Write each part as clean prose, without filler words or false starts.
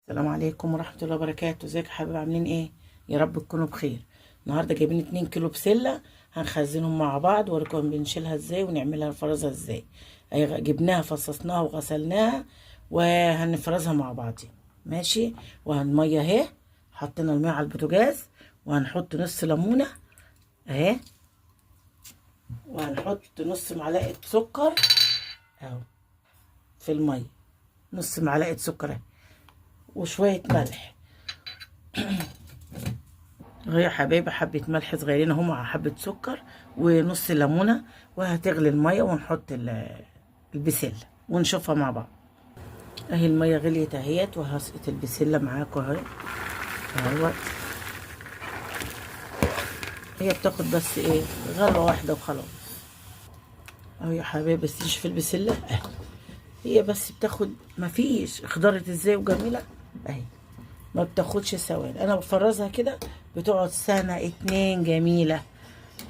السلام عليكم ورحمة الله وبركاته. ازيك يا حبايبي؟ عاملين ايه؟ يا رب تكونوا بخير. النهارده جايبين 2 كيلو بسلة هنخزنهم مع بعض واوريكم بنشيلها ازاي ونعملها نفرزها ازاي. جبناها فصصناها وغسلناها وهنفرزها مع بعض. ماشي. وهنمية اهي، حطينا المية على البوتاجاز وهنحط نص ليمونة اهي، وهنحط نص معلقة سكر اهو في المية، نص معلقة سكر اهي وشوية ملح اهو يا حبايبي، حبة ملح صغيرين اهو مع حبة سكر ونص ليمونة، وهتغلي المية ونحط البسلة ونشوفها مع بعض. اهي المية غليت اهيت وهسقط البسلة معاكم اهي اهوت. هي بتاخد بس ايه غلوة واحدة وخلاص اهو يا حبايبي. بس تشوف البسلة اهي، هي بس بتاخد مفيش خضرت ازاي وجميلة اهي، ما بتاخدش ثواني. انا بفرزها كده بتقعد سنة 2 جميلة.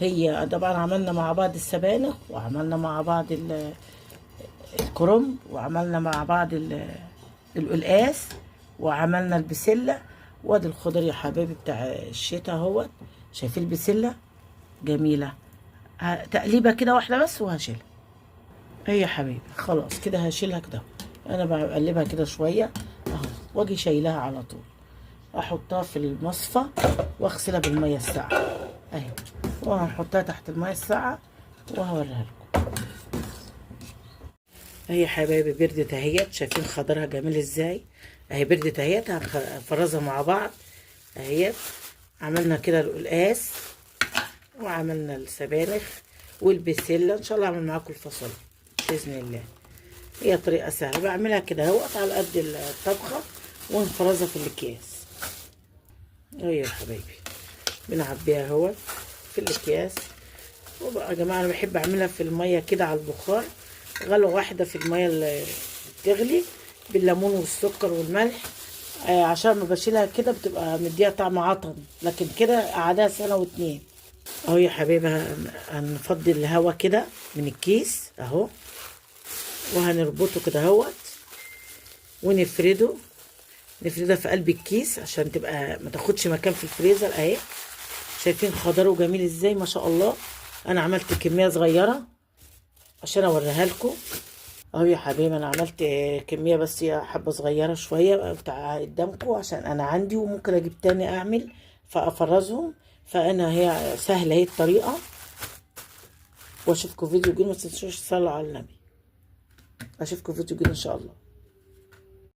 هي طبعا عملنا مع بعض السبانخ وعملنا مع بعض الكرنب وعملنا مع بعض القلقاس وعملنا البسلة. وادي الخضر يا حبايبي بتاع الشتاء اهوت. شايفين البسلة جميلة؟ تقليبة كده واحدة بس وهشيلها. اهي يا حبيبي خلاص كده هشيلها كده. انا بقلبها كده شوية اهو، واجي شايلها على طول، احطها في المصفى واغسلها بالمية الساقعة اهي، وهنحطها تحت المية الساقعة وهوريها لكم. اهي يا حبايبي بردت اهيت، شايفين خضرها جميل ازاي؟ اهي بردت اهيت، هنفرزها مع بعض اهيت. عملنا كده القلقاس وعملنا السبانخ والبسلة، ان شاء الله اعمل معاكم الفاصوليا باذن الله. هي طريقة سهلة بعملها كده اهوت على قد الطبخة ونفرزها في الاكياس. اهي يا حبايبي بنعبيها اهوت في الاكياس. وبقى يا جماعه انا بحب اعملها في الميه كده على البخار، غلوه واحده في الميه اللي بتغلي بالليمون والسكر والملح، عشان ما بشيلها كده بتبقى مديها طعم عطن، لكن كده قعدها سنه واتنين. اهو يا حبايبي هنفضي الهوا كده من الكيس اهو، وهنربطه كده اهوت ونفرده، نفردها في قلب الكيس عشان تبقى ما تاخدش مكان في الفريزر اهي. شايفين خضره جميل ازاي؟ ما شاء الله. انا عملت كميه صغيره عشان اوريها لكم اهو يا حبيبي. انا عملت كميه بس يا حبه صغيره شويه بتاع قدامكم عشان انا عندي وممكن اجيب تاني اعمل فافرزهم. فانا هي سهله هي الطريقه. واشوفكم فيديو جديد، ما تنسوش تصلوا على النبي. اشوفكم فيديو جديد ان شاء الله.